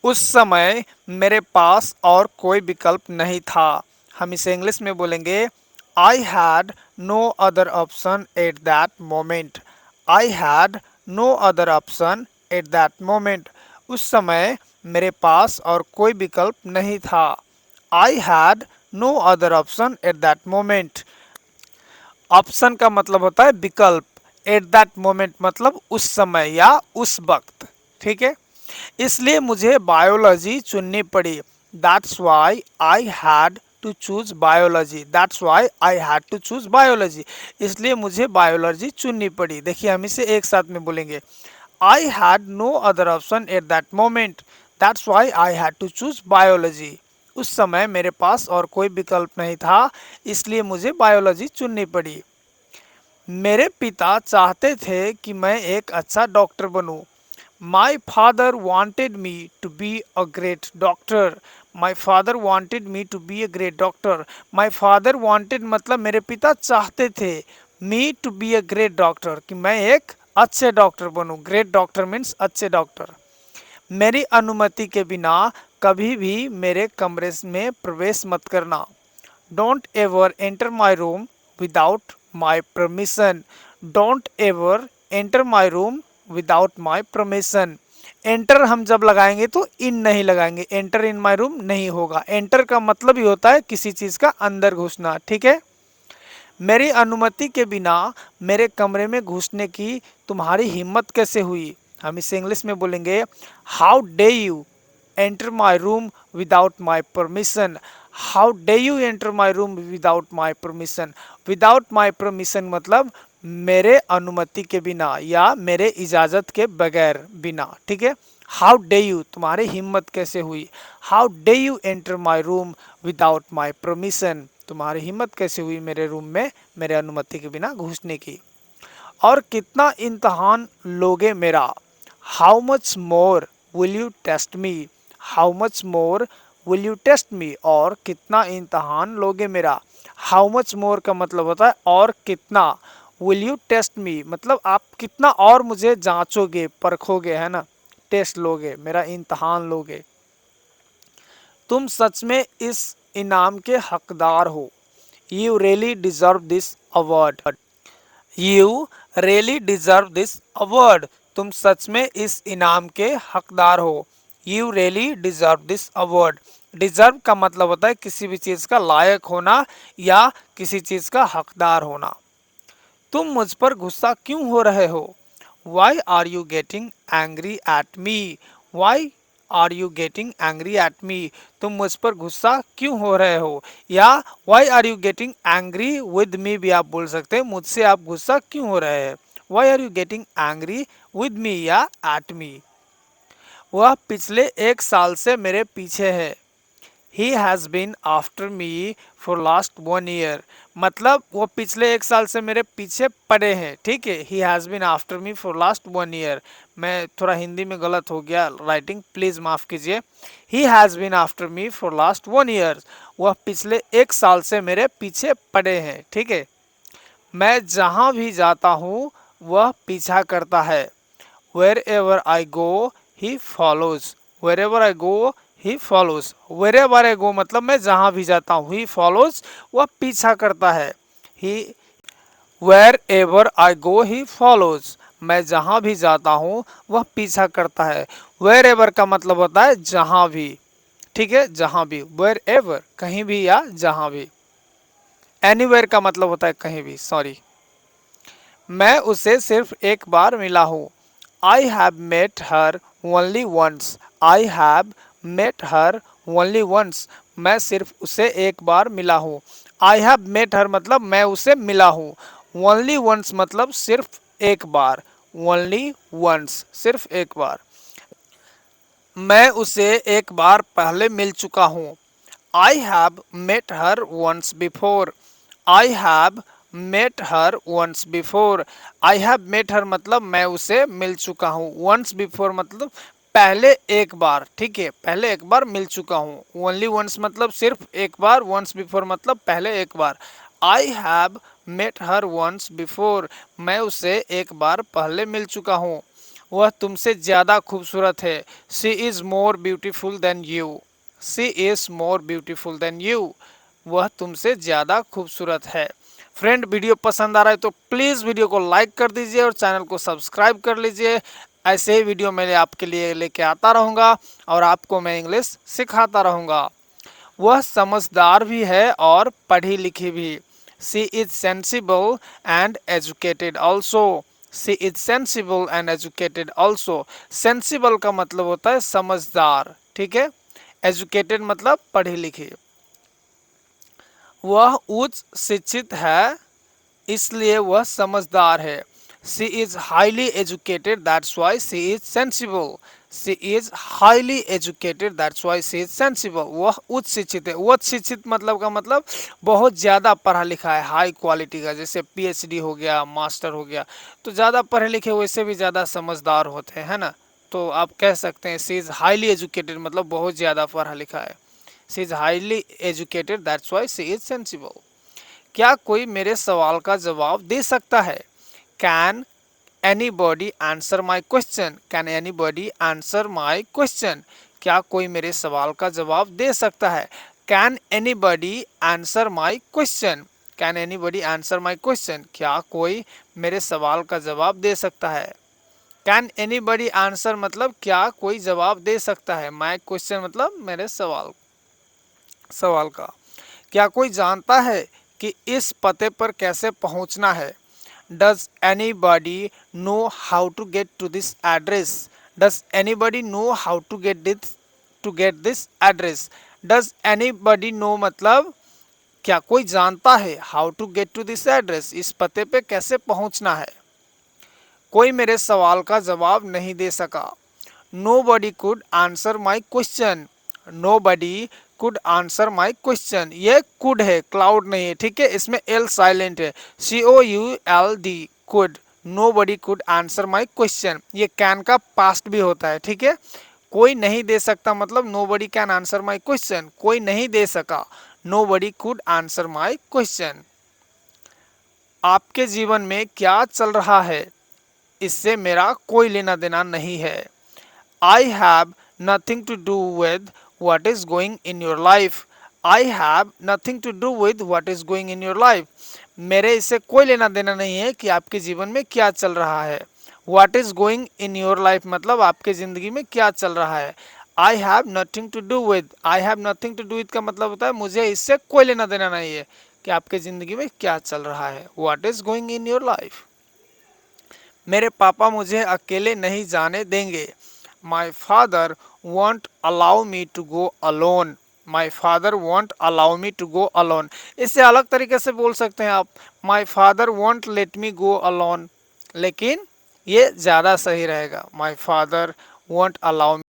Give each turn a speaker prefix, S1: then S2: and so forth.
S1: उस समय मेरे पास और कोई विकल्प नहीं था। हम इसे इंग्लिश में बोलेंगे I had no other option at that moment. I had no other option at that moment. उस समय मेरे पास और कोई विकल्प नहीं था। I had no other option at that moment. Option का मतलब होता है विकल्प। एट दैट मोमेंट मतलब उस समय या उस वक्त। ठीक है, इसलिए मुझे बायोलॉजी चुननी पड़ी। That's why I had to choose biology. That's why I had to choose biology. इसलिए मुझे बायोलॉजी चुननी पड़ी। देखिए हम इसे एक साथ में बोलेंगे I had no other option at that moment. That's why I had to choose biology. उस समय मेरे पास और कोई विकल्प नहीं था, इसलिए मुझे बायोलॉजी चुननी पड़ी। मेरे पिता चाहते थे कि मैं एक अच्छा डॉक्टर बनूं। My father wanted me to be a great doctor. My father wanted me to be a great doctor. My father wanted मतलब मेरे पिता चाहते थे me to be a great doctor, कि मैं एक अच्छे डॉक्टर बनूं। ग्रेट डॉक्टर मीन्स अच्छे डॉक्टर। मेरी अनुमति के बिना कभी भी मेरे कमरे में प्रवेश मत करना। Don't ever enter my room without my permission. Don't ever enter my room without my permission. Enter हम जब लगाएंगे तो इन नहीं लगाएंगे, एंटर इन माई रूम नहीं होगा। एंटर का मतलब ही होता है किसी चीज का अंदर घुसना। ठीक है, मेरी अनुमति के बिना मेरे कमरे में घुसने की तुम्हारी हिम्मत कैसे हुई। हम इसे इंग्लिश में बोलेंगे how day you enter my room without my permission. How day you enter my room without my permission. Without my permission मतलब मेरे अनुमति के बिना या मेरे इजाज़त के बगैर, बिना। ठीक है, हाउ डे यू तुम्हारी हिम्मत कैसे हुई। How day you enter my room without my permission. तुम्हारी हिम्मत कैसे हुई मेरे रूम में मेरे अनुमति के बिना घुसने की। और कितना इम्तहान लोगे मेरा। How much more will you test me. How much more will you test me. और कितना इम्तहान लोगे मेरा। हाउ मच मोर का मतलब होता है और कितना। विल यू टेस्ट मी मतलब आप कितना और मुझे जांचोगे परखोगे, है ना। टेस्ट लोगे, मेरा इम्तहान लोगे। तुम सच में इस इनाम के हकदार हो। You really deserve this award. You really deserve this award. तुम सच में इस इनाम के हकदार हो। You really deserve this award. Deserve का मतलब होता है किसी भी चीज का लायक होना या किसी चीज का हकदार होना। तुम मुझ पर गुस्सा क्यों हो रहे हो। Why are you getting angry at me. Why are you getting angry at me. तुम मुझ पर गुस्सा क्यों हो रहे हो। या why are you getting angry with me भी आप बोल सकते हैं, मुझसे आप गुस्सा क्यों हो रहे हैं। Why are you getting angry with me या एट मी। वह पिछले एक साल से मेरे पीछे है। He has been after me for last 1 year. मतलब वो पिछले एक साल से मेरे पीछे पड़े हैं। ठीक है, he has been after me for last 1 year. मैं थोड़ा हिंदी में गलत हो गया राइटिंग, प्लीज़ माफ़ कीजिए। He has been after me for last 1 year. वह पिछले एक साल से मेरे पीछे पड़े हैं। ठीक है, मैं जहाँ भी जाता हूँ वह पीछा करता है। Wherever I go, he follows. Wherever I go, he follows. Wherever I go मतलब मैं जहाँ भी जाता हूँ, he follows वह पीछा करता है। He wherever I go, he follows. मैं जहाँ भी जाता हूँ वह पीछा करता है। Wherever का मतलब होता है जहाँ भी। ठीक है, जहाँ भी। Wherever कहीं भी या जहाँ भी। Anywhere का मतलब होता है कहीं भी, सॉरी। मैं उसे सिर्फ एक बार मिला हूँ। I have met her only once. I have met her only once. मैं सिर्फ उसे एक बार मिला हूँ। आई हैव मेट हर मतलब मैं उसे मिला हूँ। ओनली वंस मतलब सिर्फ एक बार। ओनली वंस सिर्फ एक बार। मैं उसे एक बार पहले मिल चुका हूँ। I have met her once before. I have met her once before. I have met her मतलब मैं उसे मिल चुका हूँ। वंस बिफोर मतलब पहले एक बार। ठीक है, पहले एक बार मिल चुका हूँ। ओनली वंस मतलब सिर्फ एक बार। वंस बिफोर मतलब पहले एक बार। I have met her once before मैं उसे एक बार पहले मिल चुका हूँ। वह तुमसे ज्यादा खूबसूरत है। She is more beautiful then you. She is more beautiful then you. वह तुमसे ज्यादा खूबसूरत है। फ्रेंड, वीडियो पसंद आ रहा है तो प्लीज वीडियो को लाइक कर दीजिए और चैनल को सब्सक्राइब कर लीजिए। ऐसे ही वीडियो मैं आपके लिए लेके आता रहूंगा और आपको मैं इंग्लिश सिखाता रहूंगा। वह समझदार भी है और पढ़ी लिखी भी। She is sensible and educated also. She is sensible and educated also. Sensible का मतलब होता है समझदार, ठीक है। एजुकेटेड मतलब पढ़ी लिखी। वह उच्च शिक्षित है इसलिए वह समझदार है। She is highly educated that's why she is sensible. She is highly educated that's why she is sensible. वह उच्च शिक्षित है। उच्च शिक्षित मतलब का मतलब बहुत ज़्यादा पढ़ा लिखा है, हाई क्वालिटी का, जैसे पीएचडी हो गया, मास्टर हो गया। तो ज़्यादा पढ़े लिखे वैसे भी ज़्यादा समझदार होते हैं, है ना। तो आप कह सकते हैं सी इज हाईली एजुकेटेड मतलब बहुत ज़्यादा पढ़ा लिखा है। She is highly educated that's why she is sensible. क्या कोई मेरे सवाल का जवाब दे सकता है? Can anybody answer my question. Can anybody answer my question. क्या कोई मेरे सवाल का जवाब दे सकता है? Can anybody answer my question. Can anybody answer my question. क्या कोई मेरे सवाल का जवाब दे सकता है? कैन एनी बॉडी आंसर मतलब क्या कोई जवाब दे सकता है। माई क्वेश्चन मतलब मेरे सवाल सवाल का। क्या कोई जानता है कि इस पते पर कैसे पहुंचना है? Does anybody know how to get to this address. Does anybody know how to get this address. Does anybody know मतलब क्या कोई जानता है, how to get to this address इस पते पे कैसे पहुंचना है। कोई मेरे सवाल का जवाब नहीं दे सका। Nobody could answer my question. Nobody could answer my question. ये कुड है, क्लाउड नहीं है, ठीक है। इसमें एल साइलेंट है। COULD could. Nobody could answer my question. ये कैन का पास्ट भी होता है, ठीक है। कोई नहीं दे सकता मतलब nobody can answer my question. कोई नहीं दे सका। Nobody could answer my question. आपके जीवन में क्या चल रहा है इससे मेरा कोई लेना देना नहीं है। I have nothing to do with what is going in your life. I have nothing to do with what is going in your life. मेरे इससे कोई लेना देना नहीं है कि आपके जीवन में क्या चल रहा है। What is going in your life मतलब आपके ज़िंदगी में क्या चल रहा है। I have nothing to do with. I have nothing to do with का मतलब होता है मुझे इससे कोई लेना देना नहीं है कि आपके ज़िंदगी में क्या चल रहा है। What is going in your life. मेरे पापा मुझे अकेले नहीं जाने देंगे। My father won't allow me to go alone. My father won't allow me to go alone. इससे अलग तरीके से बोल सकते हैं आप, My father won't let me go alone. लेकिन ये ज़्यादा सही रहेगा, My father won't allow me